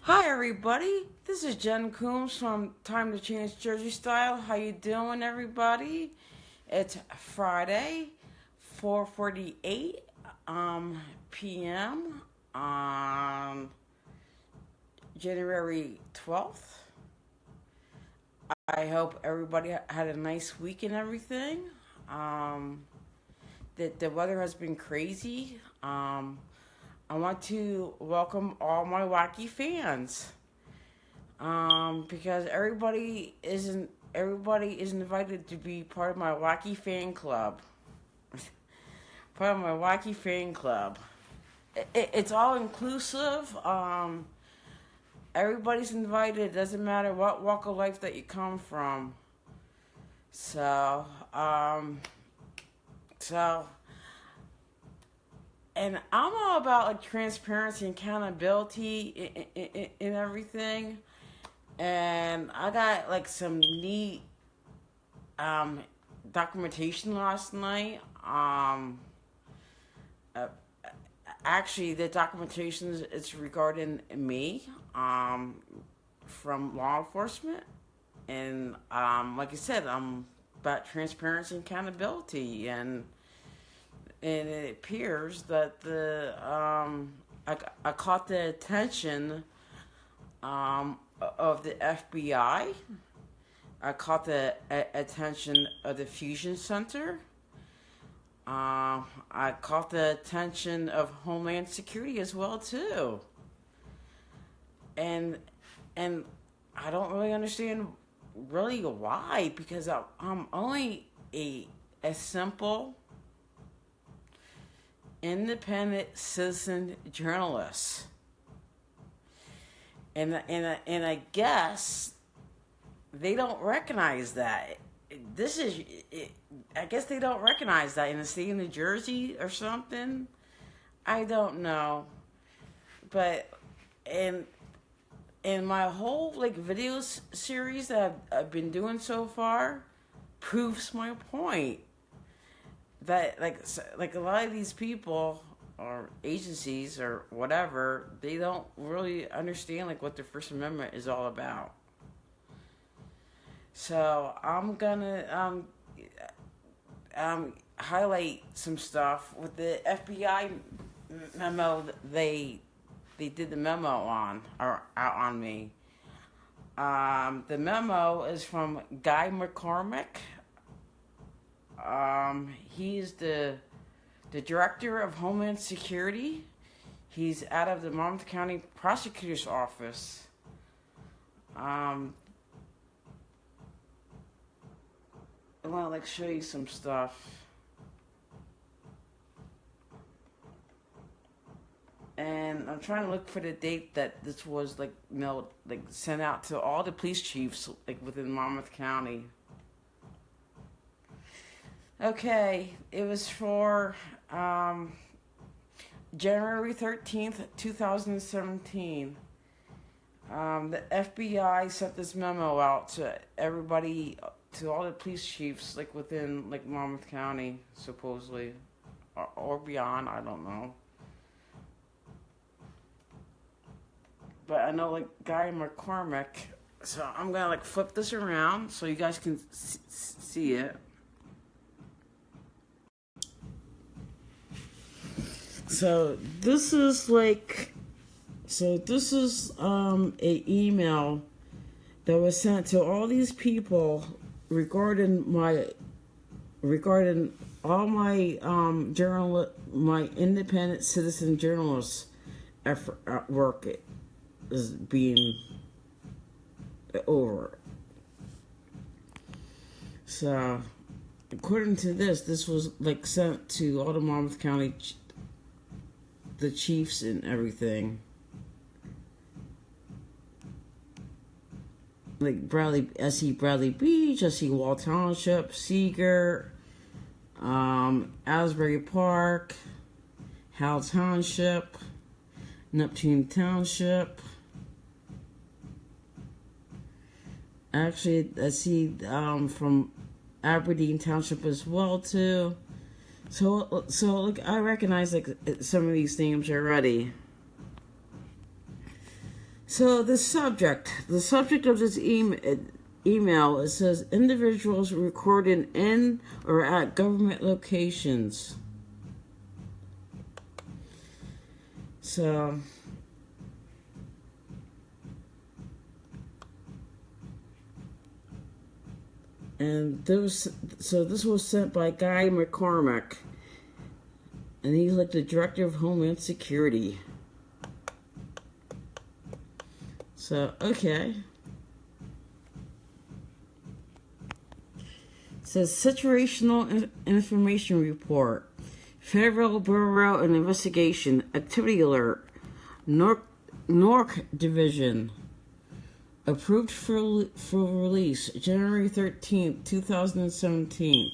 Hi everybody, this is Jen Coombs from Time to Change Jersey Style. How you doing everybody? It's Friday, 4:48 p.m. on January 12th. I hope everybody had a nice week and everything. Um, the weather has been crazy. I want to welcome all my wacky fans. Because everybody is invited to be part of my Wacky Fan Club. Part of my Wacky Fan Club. It's all inclusive. Everybody's invited. It doesn't matter what walk of life that you come from. So, so, and I'm all about like transparency and accountability in everything. And I got like some neat um, documentation last night. Uh, Actually, the documentation is regarding me from law enforcement, and like I said, I'm about transparency and accountability, and it appears that I caught the attention of the FBI. I caught the attention of the Fusion Center. I caught the attention of Homeland Security as well too. And and I don't really understand really why, because I'm only a simple independent citizen journalist. And I guess they don't recognize that. This is, I guess they don't recognize that in the state of New Jersey or something. I don't know, but in my whole like video series that I've been doing so far, proves my point that like a lot of these people or agencies or whatever, they don't really understand like what the First Amendment is all about. So I'm gonna highlight some stuff with the FBI memo. They did the memo on or out on me. The memo is from Guy McCormick. He's the director of Homeland Security. He's out of the Monmouth County Prosecutor's Office. I want to like show you some stuff. And I'm trying to look for the date that this was like like sent out to all the police chiefs like within Monmouth County. Okay, it was for January 13th, 2017. The FBI sent this memo out to everybody, to all the police chiefs, like within like Monmouth County, supposedly, or beyond. I don't know. But I know like Guy McCormick. So I'm gonna like flip this around so you guys can see it. So this is a email that was sent to all these people regarding all my my independent citizen journalist effort work is being over. So according to this was like sent to all the Monmouth County the chiefs and everything. Like Bradley Beach, Wall Township, Seeger, Asbury Park, Howell Township, Neptune Township. Actually, I see from Aberdeen Township as well too. So look, I recognize like some of these names already. So the subject of this email, it says individuals recorded in or at government locations. So this was sent by Guy McCormick, and he's like the director of Homeland Security. So, okay. It says Situational Information Report. Federal Bureau of Investigation. Activity Alert. Norc Division. Approved for release January 13th, 2017.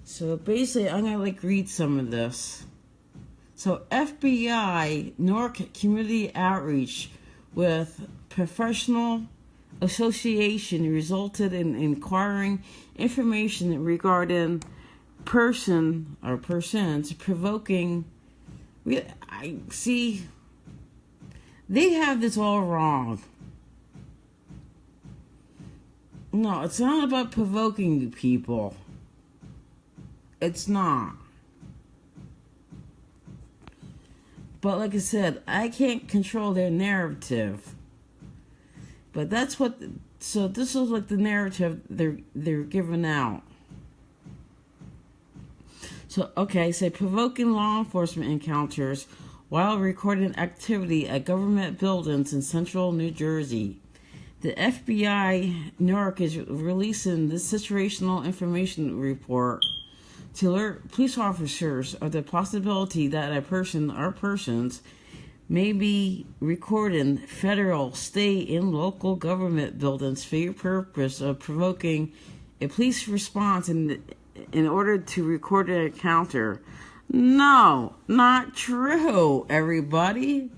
So basically, I'm going to read some of this. So FBI Newark Community Outreach with Professional Association resulted in inquiring information regarding persons provoking. I see. They have this all wrong. No, it's not about provoking people. It's not. But like I said, I can't control their narrative. But that's what. So this is like the narrative they're giving out. So okay, say provoking law enforcement encounters while recording activity at government buildings in central New Jersey. The FBI Newark is releasing this situational information report to alert police officers of the possibility that a person or persons may be recording federal, state, and local government buildings for the purpose of provoking a police response in order to record an encounter. No, not true, everybody.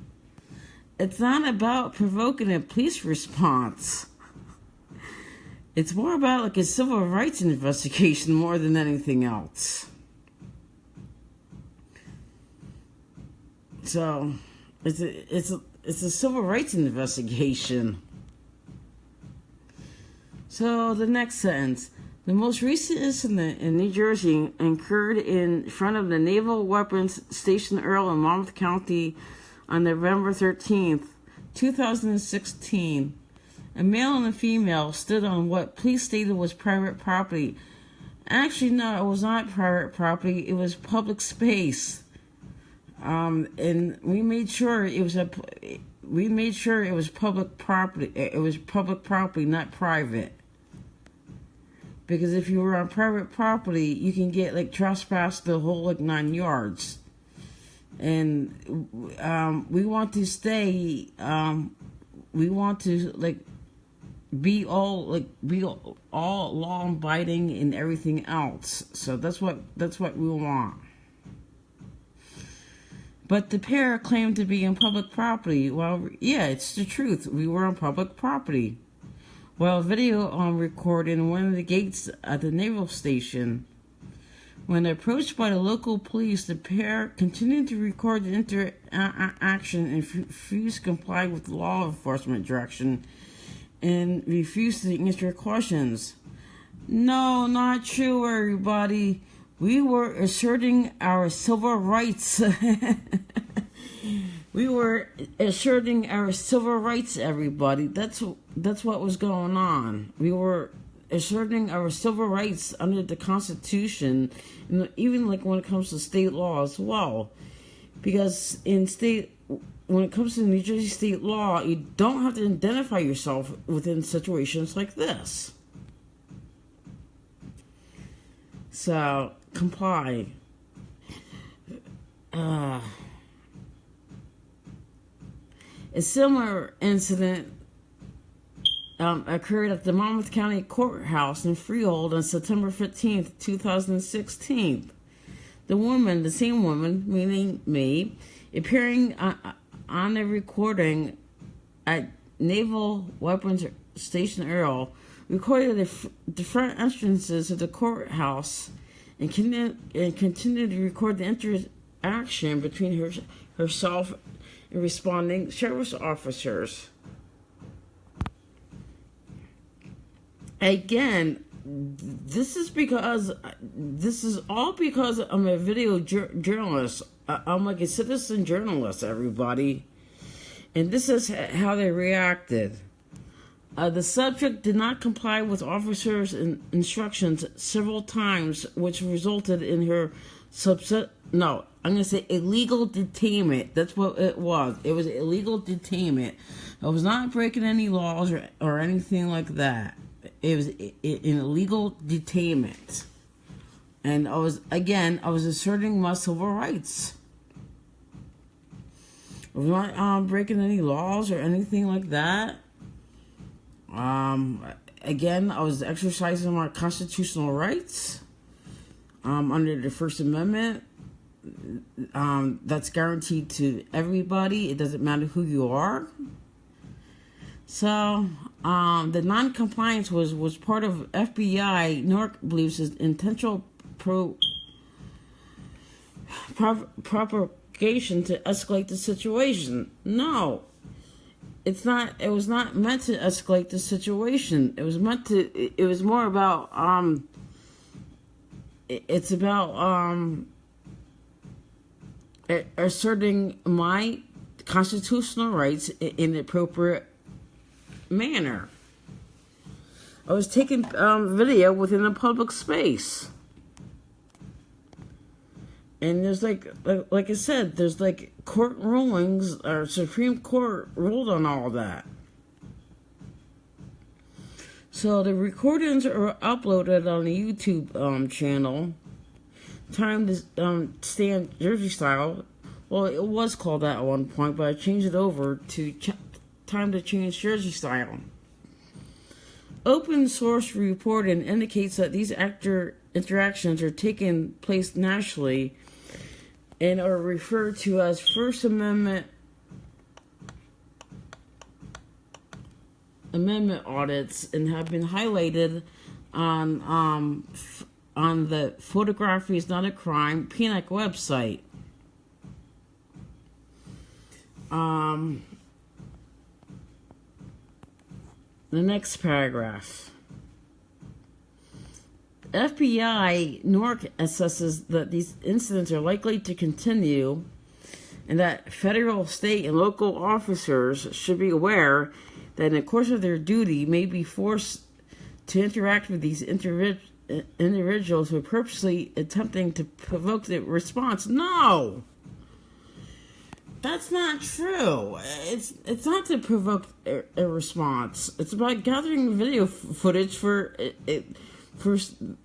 It's not about provoking a police response. It's more about a civil rights investigation more than anything else. So, it's a civil rights investigation. So the next sentence. The most recent incident in New Jersey occurred in front of the Naval Weapons Station Earl in Monmouth County on November 13th, 2016. A male and a female stood on what police stated was private property. Actually, no, it was not private property. It was public space. And we made sure it was public property. It was public property, not private. Because if you were on private property, you can get trespass the whole 9 yards. And we want to stay. We want to be all law abiding and everything else. So that's what we want. But the pair claimed to be on public property. Well, yeah, it's the truth. We were on public property. While video on recording one of the gates at the naval station. When approached by the local police, the pair continued to record the interaction and refused to comply with law enforcement direction and refused to answer questions. No, not true, everybody. We were asserting our civil rights. We were asserting our civil rights, everybody. That's what was going on. We were asserting our civil rights under the Constitution, and even when it comes to state law as well. Because when it comes to New Jersey state law, you don't have to identify yourself within situations like this. So, comply. A similar incident occurred at the Monmouth County Courthouse in Freehold on September 15th, 2016. The same woman, meaning me, appearing on the recording at Naval Weapons Station Earl, recorded the front entrances of the courthouse and continued to record the interaction between herself and responding service officers. Again, this is all because I'm a video journalist. I'm like a citizen journalist, everybody. And this is how they reacted. The subject did not comply with officers' instructions several times, which resulted in her illegal detainment. That's what it was. It was illegal detainment. I was not breaking any laws or anything like that. It was an illegal detainment. And I was asserting my civil rights. I was not breaking any laws or anything like that. Again, I was exercising my constitutional rights under the First Amendment. That's guaranteed to everybody. It doesn't matter who you are. So, the non-compliance was part of FBI. Newark believes is intentional propagation to escalate the situation. No, it's not. It was not meant to escalate the situation. It was meant to. It was more about. It's about asserting my constitutional rights in the appropriate manner. I was taking video within a public space, and there's like I said, there's like court rulings, or Supreme Court ruled on all that. So the recordings are uploaded on the YouTube channel. Time to stand Jersey style. Well, it was called that at one point, but I changed it over to time to change Jersey style. Open source reporting indicates that these interactions are taking place nationally and are referred to as First Amendment audits, and have been highlighted on the Photography is Not a Crime PNAC website. The next paragraph. FBI Newark assesses that these incidents are likely to continue, and that federal, state, and local officers should be aware that in the course of their duty may be forced to interact with these individuals who are purposely attempting to provoke the response. No! That's not true. It's not to provoke a response. It's about gathering video footage for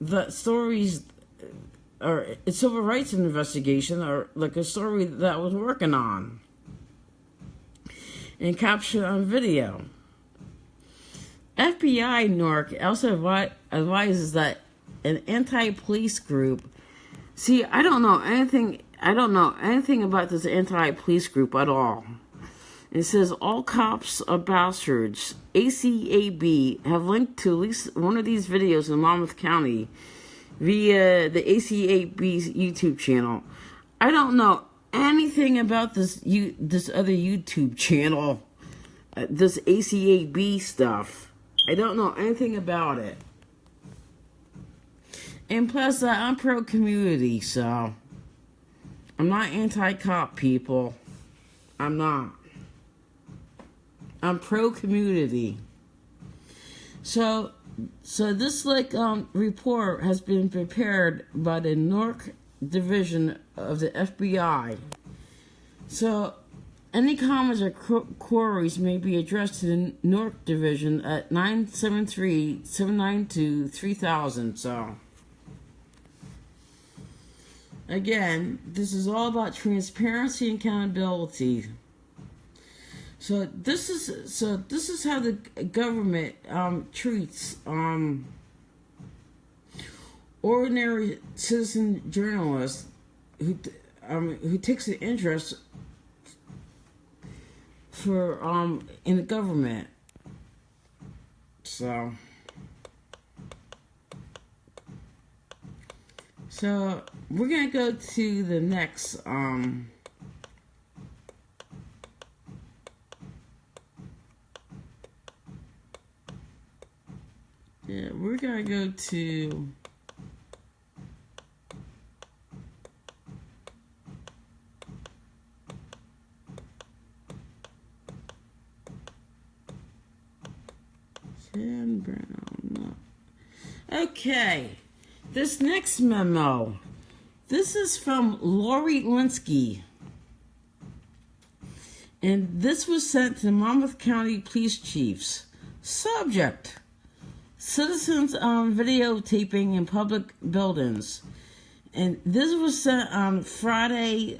the stories, or a civil rights investigation, or like a story that I was working on, and captured on video. FBI Newark also advises that an anti-police group. See, I don't know anything about this anti-police group at all. It says all cops are bastards. ACAB have linked to at least one of these videos in Monmouth County via the ACAB's YouTube channel. I don't know anything about this other YouTube channel, this ACAB stuff. I don't know anything about it. And plus, I'm pro-community, so I'm not anti-cop, people. I'm not. I'm pro-community. So this report has been prepared by the Newark Division of the FBI. So any comments or queries may be addressed to the Newark Division at 973-792-3000. So again, this is all about transparency and accountability. So this is how the government treats ordinary citizen journalists who takes an interest for in the government. So So we're gonna go to the next we're gonna go to Sam Brown. Okay. This next memo. This is from Lori Linsky. And this was sent to the Monmouth County Police Chiefs. Subject: citizens videotaping in public buildings. And this was sent on Friday,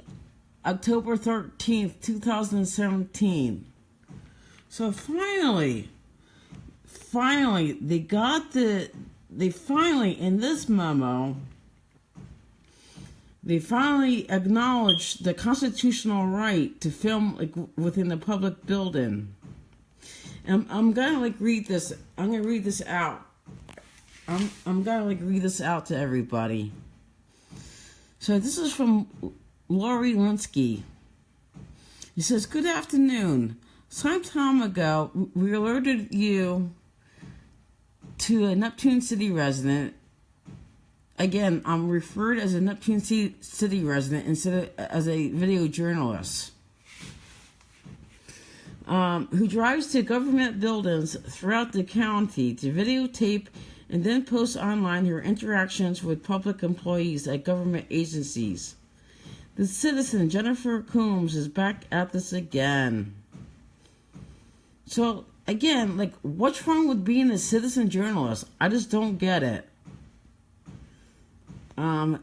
October 13th, 2017. So finally, they finally, in this memo, they finally acknowledged the constitutional right to film within a public building. And I'm gonna read this. I'm gonna read this out. I'm gonna read this out to everybody. So this is from Lori Linsky. He says, "Good afternoon. Some time ago, we alerted you to a Neptune City resident." Again, I'm referred as a Neptune City resident instead of as a video journalist, who drives to government buildings throughout the county to videotape and then post online her interactions with public employees at government agencies. The citizen, Jennifer Coombs, is back at this again. So, again, what's wrong with being a citizen journalist? I just don't get it.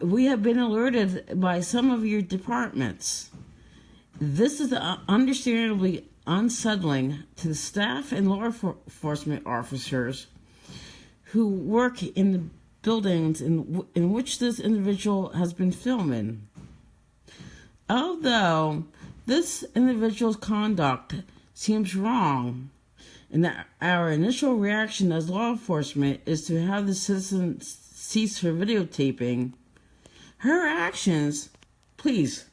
We have been alerted by some of your departments. This is understandably unsettling to the staff and law enforcement officers who work in the buildings in which this individual has been filming. Although this individual's conduct seems wrong, and that our initial reaction as law enforcement is to have the citizen cease her videotaping, her actions, please,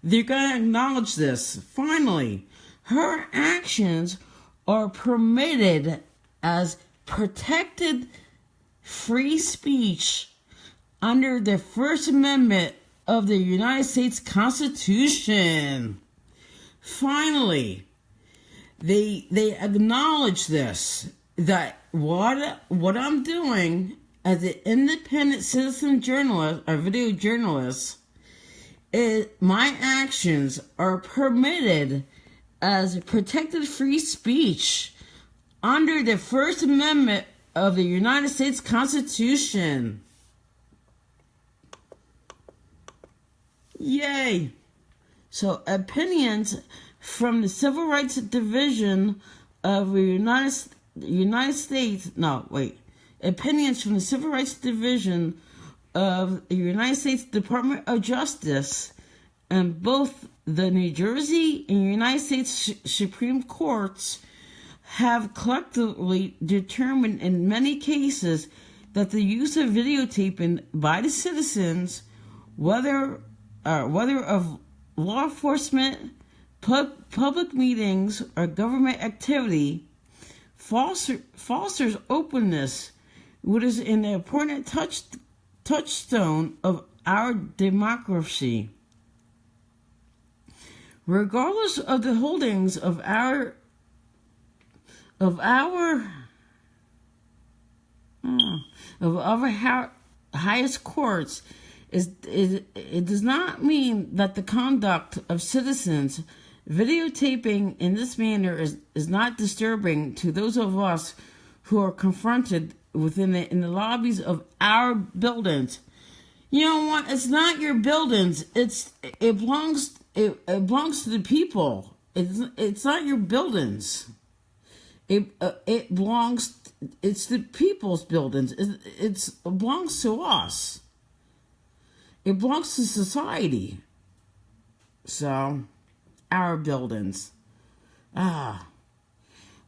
they're going to acknowledge this. Finally, her actions are permitted as protected free speech under the First Amendment of the United States Constitution. Finally, they acknowledge this, that what I'm doing as an independent citizen journalist or video journalist is my actions are permitted as protected free speech under the First Amendment of the United States Constitution. Yay! So opinions from the Civil Rights Division of the United States. Opinions from the Civil Rights Division of the United States Department of Justice and both the New Jersey and United States Supreme Courts have collectively determined in many cases that the use of videotaping by the citizens, whether of law enforcement, public meetings, or government activity, fosters openness, which is an important touchstone of our democracy. Regardless of the holdings of our highest courts, it does not mean that the conduct of citizens videotaping in this manner is not disturbing to those of us who are confronted in the lobbies of our buildings. You know what? It's not your buildings. It belongs to the people. It's not your buildings. It belongs. It's the people's buildings. It belongs to us. It belongs to society. So, our buildings.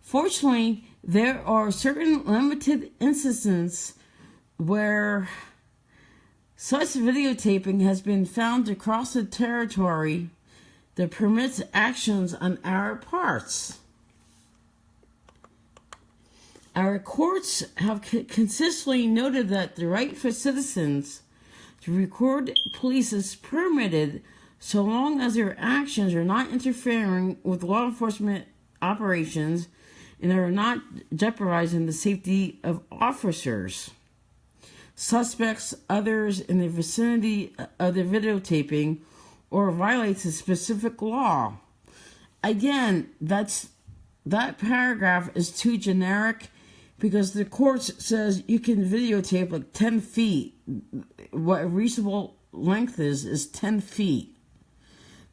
Fortunately, there are certain limited instances where such videotaping has been found to cross the territory that permits actions on our parts. Our courts have consistently noted that the right for citizens to record police is permitted so long as their actions are not interfering with law enforcement operations and are not jeopardizing the safety of officers, suspects, others in the vicinity of the videotaping, or violates a specific law. Again, that paragraph is too generic because the court says you can videotape like 10 feet. What a reasonable length is 10 feet.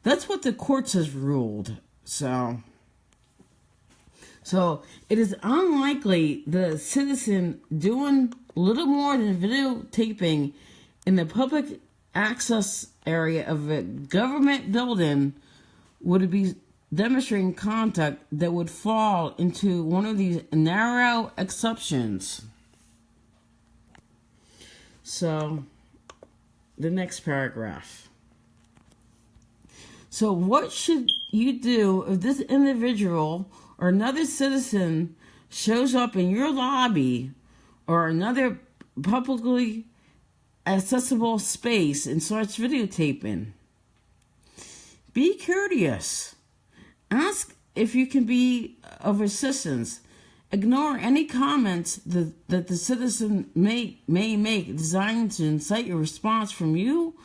That's what the courts has ruled. So it is unlikely the citizen doing little more than videotaping in the public access area of a government building would be demonstrating conduct that would fall into one of these narrow exceptions. So, the next paragraph. So what should you do if this individual or another citizen shows up in your lobby or another publicly accessible space and starts videotaping? Be courteous. Ask if you can be of assistance. Ignore any comments that the citizen may make designed to incite a response from you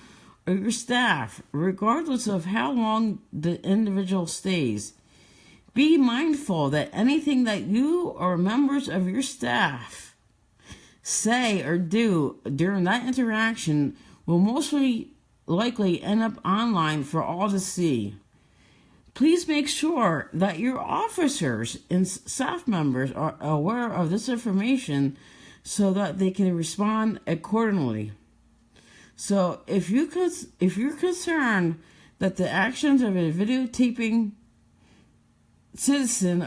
or your staff, regardless of how long the individual stays. Be mindful that anything that you or members of your staff say or do during that interaction will mostly likely end up online for all to see. Please make sure that your officers and staff members are aware of this information so that they can respond accordingly. So if you're concerned that the actions of a videotaping citizen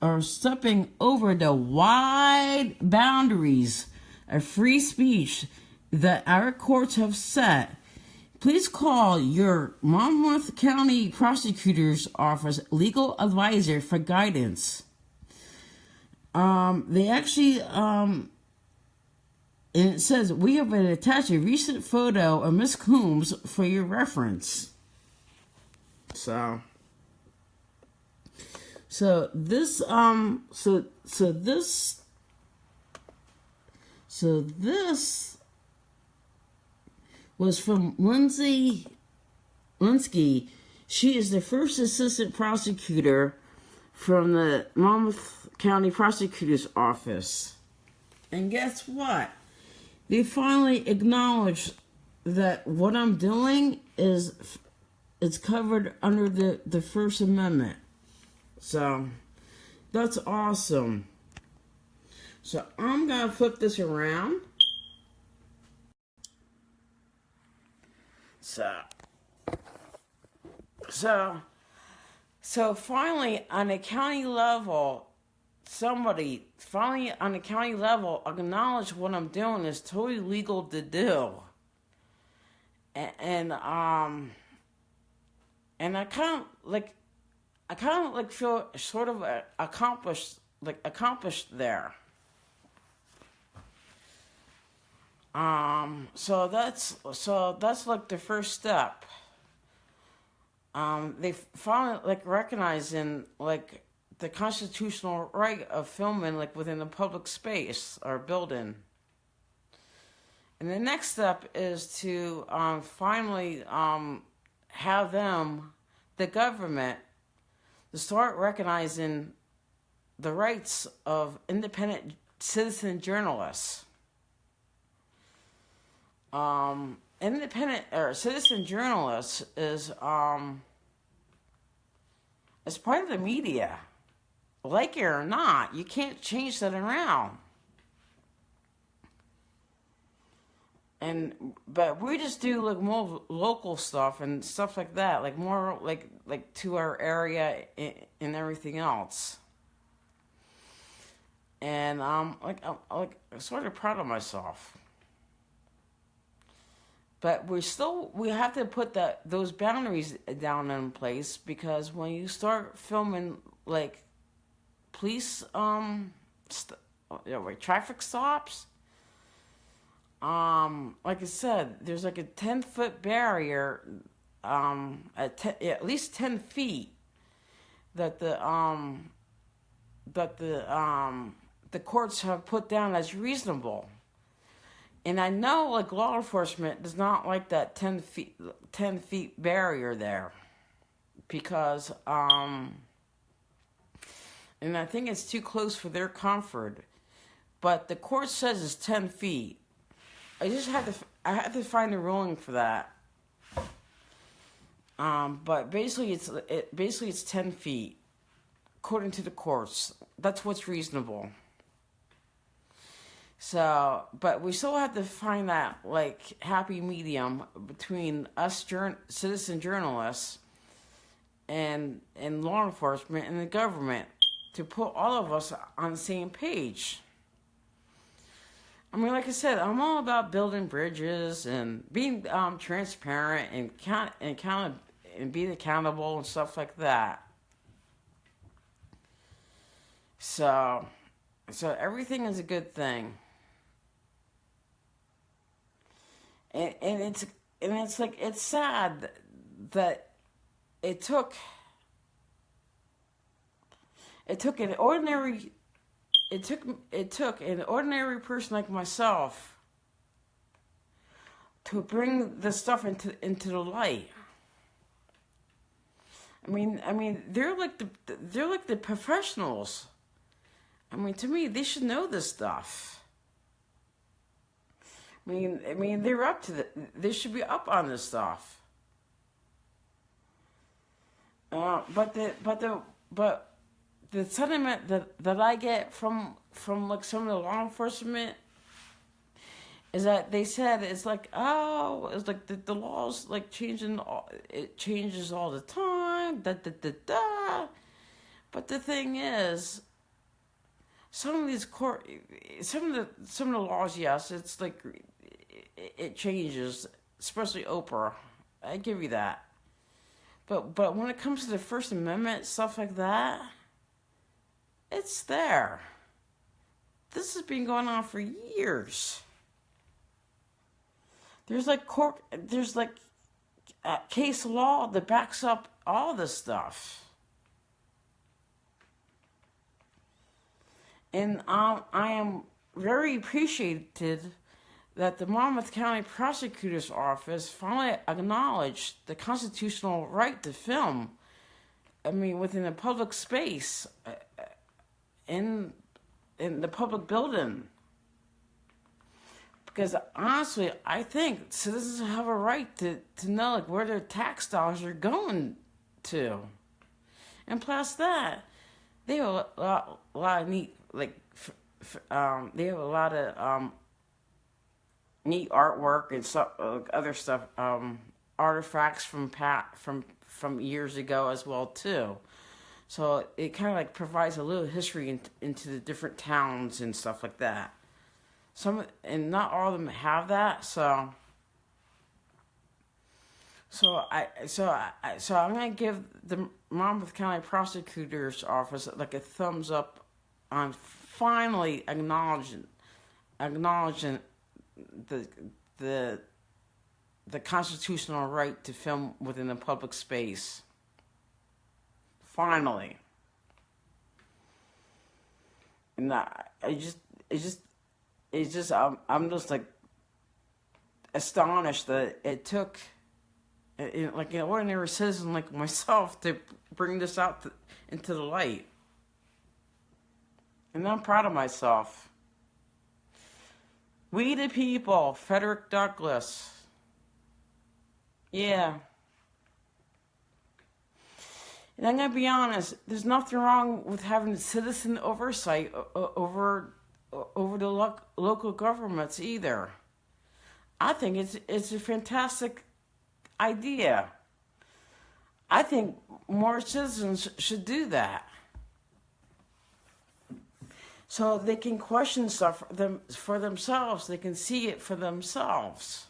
are stepping over the wide boundaries of free speech that our courts have set, please call your Monmouth County Prosecutor's Office legal advisor for guidance. They actually, and it says, we have attached a recent photo of Miss Coombs for your reference. So this was from Lindsay Linsky. She is the first assistant prosecutor from the Monmouth County Prosecutor's Office. And guess what? They finally acknowledged that what I'm doing is covered under the First Amendment. So that's awesome. So I'm going to flip this around. So finally, on a county level, somebody finally on the county level acknowledged what I'm doing is totally legal to do, and I kind of feel sort of accomplished there. So that's like the first step. They finally recognizing the constitutional right of filming within the public space or building. And the next step is to finally have them, the government, to start recognizing the rights of independent citizen journalists. Independent or citizen journalists is part of the media. Like it or not, you can't change that around. But we just do more local stuff and stuff like that, more to our area and everything else. And I'm sort of proud of myself. But we have to put those boundaries down in place, because when you start filming like police traffic stops, like I said, there's like a 10-foot barrier, at least 10 feet that the courts have put down as reasonable. And I know, like, law enforcement does not like that 10 feet barrier there, because and I think it's too close for their comfort. But the court says it's 10 feet. I had to find a ruling for that. But basically it's 10 feet, according to the courts. That's what's reasonable. So, but we still have to find that, like, happy medium between us citizen journalists and law enforcement and the government, to put all of us on the same page. I mean, like I said, I'm all about building bridges and being transparent and being accountable and stuff like that. So everything is a good thing. And it's like, it's sad that it took an ordinary person like myself to bring the stuff into the light. I mean, they're like the professionals. I mean, to me, they should know this stuff. I mean, they're up to they should be up on this stuff. But the sentiment that I get from like some of the law enforcement is that they said it's like, oh, it's like the law's like changing. It changes all the time. But the thing is, some of the laws, yes, it's like it changes, especially Oprah. I give you that. But when it comes to the First Amendment, stuff like that, it's there. This has been going on for years. There's case law that backs up all this stuff. And I am very appreciated that the Monmouth County Prosecutor's Office finally acknowledged the constitutional right to film. I mean, within a public space, in the public building. Because honestly, I think citizens have a right to know, like, where their tax dollars are going to. And plus that, they have a lot of neat, like, they have a lot of neat artwork and stuff, other stuff, artifacts from years ago as well too. So it kind of like provides a little history into the different towns and stuff like that. And not all of them have that. So I'm gonna give the Monmouth County Prosecutor's Office like a thumbs up on finally acknowledging the constitutional right to film within a public space. Finally. And I'm just like astonished that it took like an ordinary citizen like myself to bring this out into the light. And I'm proud of myself. We the people, Frederick Douglass. Yeah. And I'm going to be honest, there's nothing wrong with having citizen oversight over the local governments either. I think it's a fantastic idea. I think more citizens should do that. So they can question stuff for themselves. They can see it for themselves.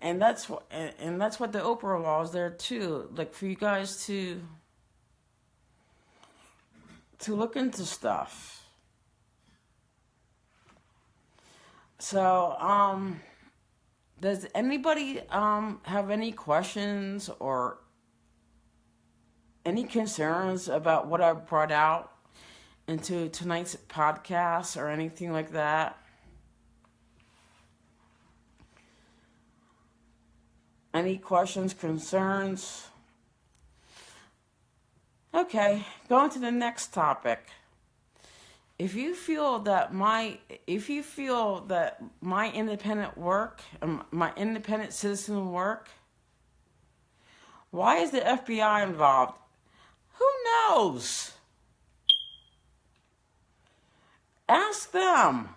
and that's what the Oprah law is there too. Like for you guys to look into stuff. So, does anybody have any questions or any concerns about what I brought out into tonight's podcast or anything like that? Any questions, concerns? Okay, going to the next topic. If you feel that my independent work, my independent citizen work, why is the FBI involved? Who knows? Ask them.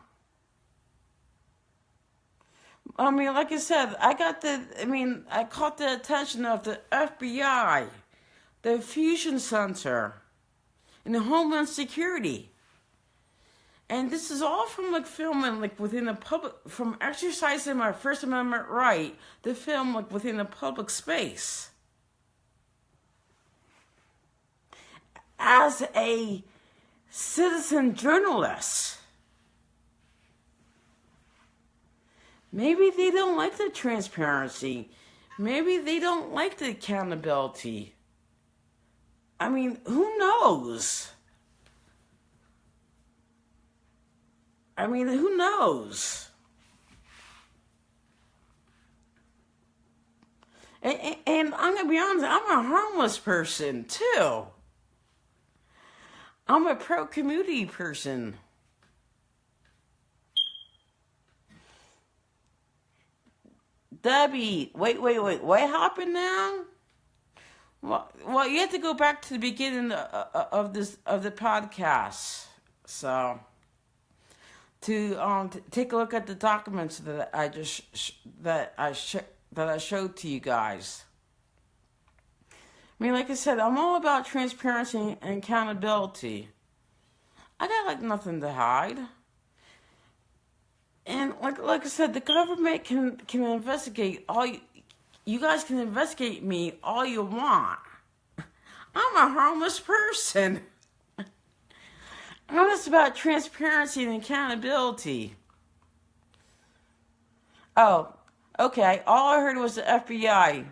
I mean, like I said, I caught the attention of the FBI, the Fusion Center, and the Homeland Security. And this is all from like filming like within the public, from exercising my First Amendment right to film like within the public space. As a citizen journalist, maybe they don't like the transparency. Maybe they don't like the accountability. I mean, who knows? Who knows? And I'm going to be honest, I'm a harmless person, too. I'm a pro-community person. Debbie, wait. What happened now? Well, you have to go back to the beginning of the podcast. So, to take a look at the documents that I showed to you guys. I mean, like I said, I'm all about transparency and accountability. I got like nothing to hide. And like I said, the government can investigate all you guys can investigate me all you want. I'm a harmless person. I'm just about transparency and accountability. Oh, okay. All I heard was the FBI.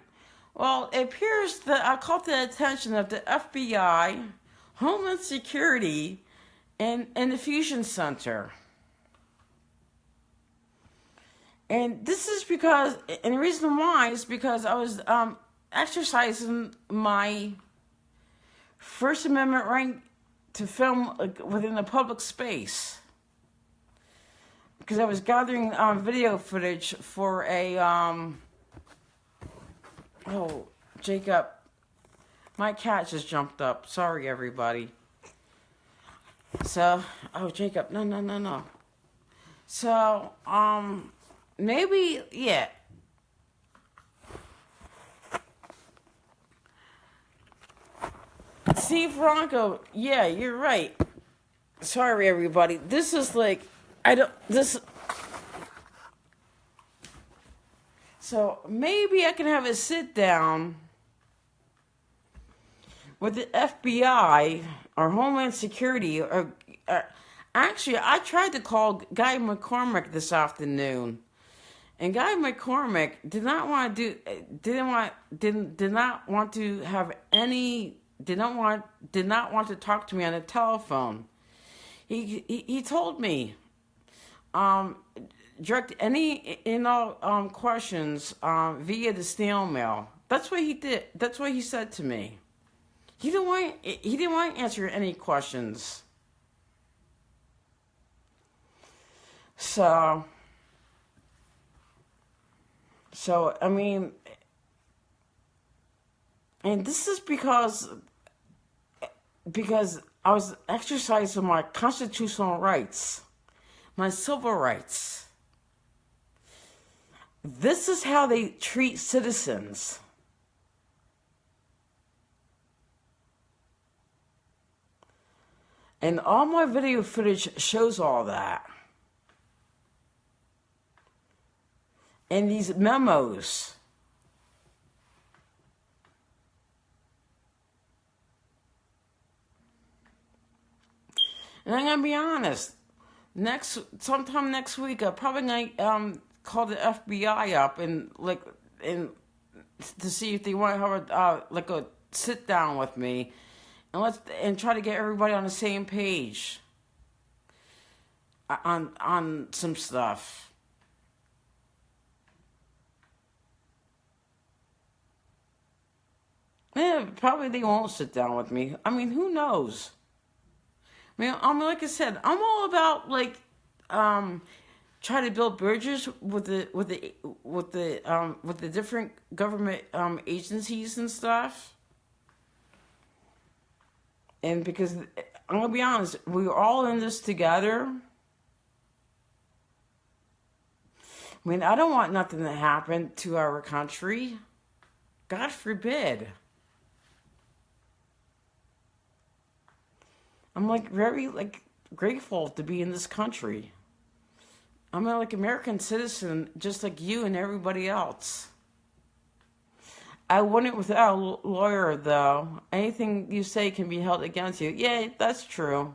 Well, it appears that I caught the attention of the FBI, Homeland Security, and the Fusion Center. And this is because, and the reason why is because I was exercising my First Amendment right to film within the public space. Because I was gathering video footage for a, oh, Jacob, my cat just jumped up. Sorry, everybody. So, oh, Jacob, no. So, maybe, yeah. See, Veronica, yeah, you're right. Sorry, everybody. This is like, so maybe I can have a sit down with the FBI or Homeland Security or actually, I tried to call Guy McCormick this afternoon. And Guy McCormick did not want to talk to me on the telephone. He told me, direct any and all questions via the snail mail. That's what he did. That's what he said to me. He didn't want to answer any questions. So I mean, and this is because I was exercising my constitutional rights, my civil rights. This is how they treat citizens. And all my video footage shows all that. in these memos. And I'm gonna be honest. Sometime next week, I'm probably gonna call the FBI up and to see if they want to have a sit down with me, and try to get everybody on the same page on some stuff. Yeah, probably they won't sit down with me. I mean, who knows? I mean, like I said, I'm all about try to build bridges with the different government agencies and stuff. And because I'm gonna be honest, we're all in this together. I mean, I don't want nothing to happen to our country. God forbid. I'm very grateful to be in this country. I'm a American citizen, just like you and everybody else. I wouldn't without a lawyer, though. Anything you say can be held against you. Yeah, that's true.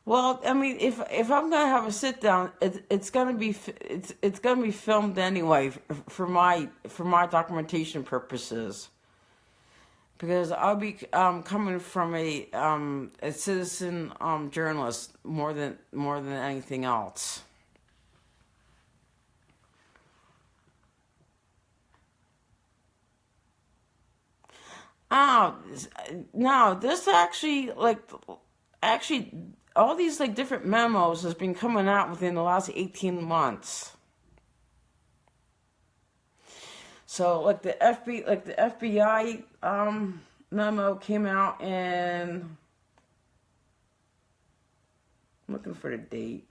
Well, I mean, if I'm gonna have a sit down, it's gonna be filmed anyway for my documentation purposes, because I'll be coming from a citizen journalist more than anything else. Oh, no, this actually all these different memos has been coming out within the last 18 months. So the FBI memo came out in, I'm looking for the date.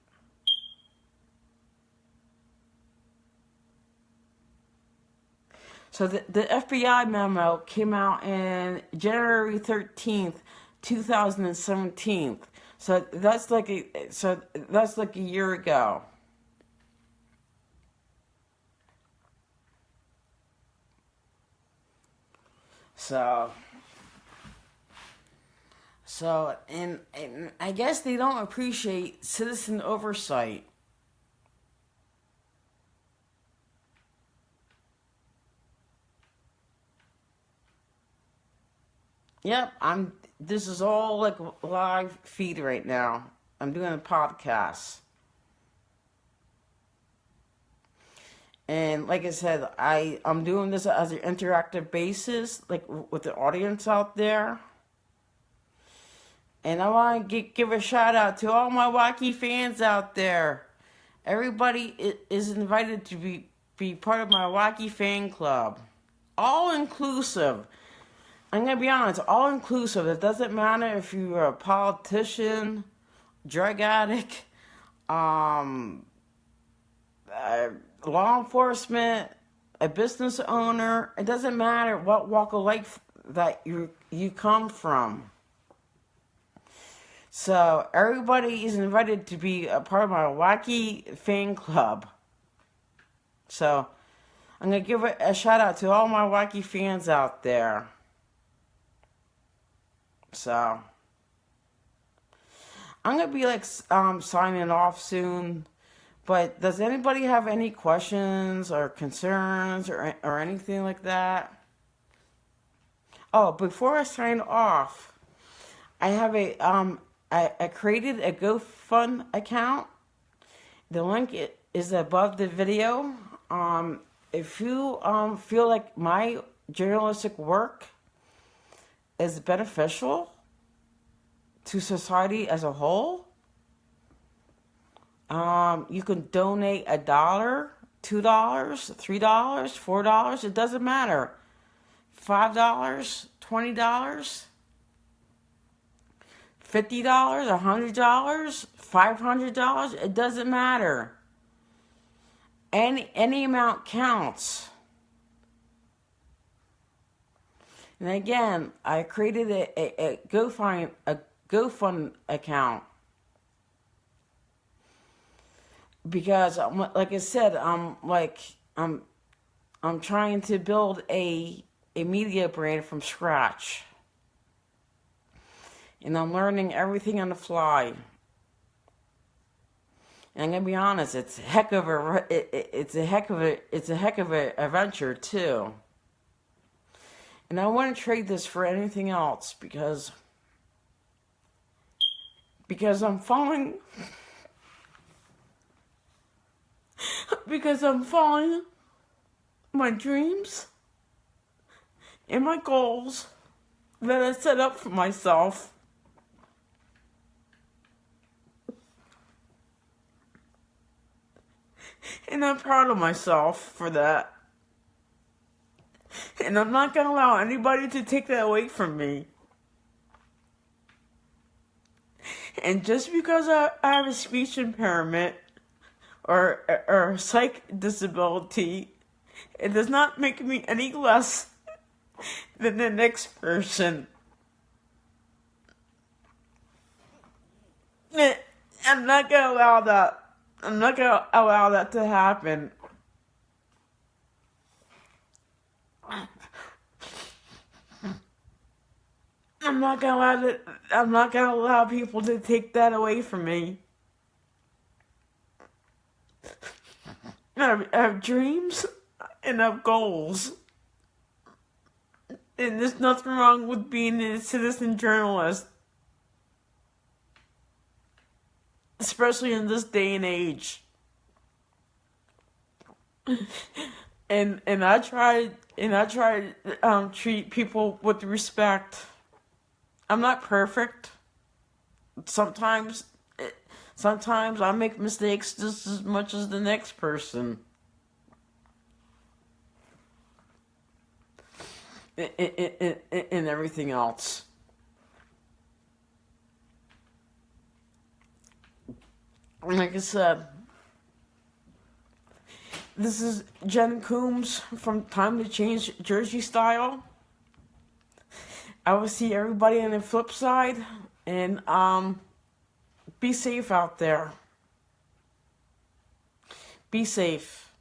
So the FBI memo came out in January 13th, 2017. So that's like a year ago. And I guess they don't appreciate citizen oversight. Yep, this is all live feed right now. I'm doing a podcast. And like I said, I'm doing this as an interactive basis, with the audience out there. And I want to give a shout out to all my Wacky fans out there. Everybody is invited to be part of my Wacky Fan Club. All inclusive. I'm going to be honest, all inclusive. It doesn't matter if you're a politician, drug addict, law enforcement, a business owner. It doesn't matter what walk of life that you come from. So everybody is invited to be a part of my Wacky Fan Club. So I'm going to give a shout out to all my Wacky fans out there. So I'm going to be signing off soon. But does anybody have any questions or concerns or anything like that? Oh, before I sign off, I have I created a GoFund account. The link is above the video. If you feel like my journalistic work is beneficial to society as a whole, you can donate $1, $2, $3, $4. It doesn't matter. $5, $20, $50, $100, $500. It doesn't matter. Any amount counts. And again, I created a GoFund account. because like I said, I'm trying to build a media brand from scratch, and I'm learning everything on the fly. And I'm gonna be honest, it's a heck of a adventure too. And I wouldn't trade this for anything else because I'm following my dreams and my goals that I set up for myself. And I'm proud of myself for that. And I'm not going to allow anybody to take that away from me. And just because I have a speech impairment or a psych disability, it does not make me any less than the next person. I'm not going to allow that. I'm not going to allow that to happen. I'm not going to allow people to take that away from me. I have dreams and I have goals. And there's nothing wrong with being a citizen journalist. Especially in this day and age. And I try to treat people with respect. I'm not perfect. Sometimes I make mistakes just as much as the next person. And everything else. Like I said, this is Jen Coombs from Time to Change Jersey Style. I will see everybody on the flip side, and be safe out there. Be safe.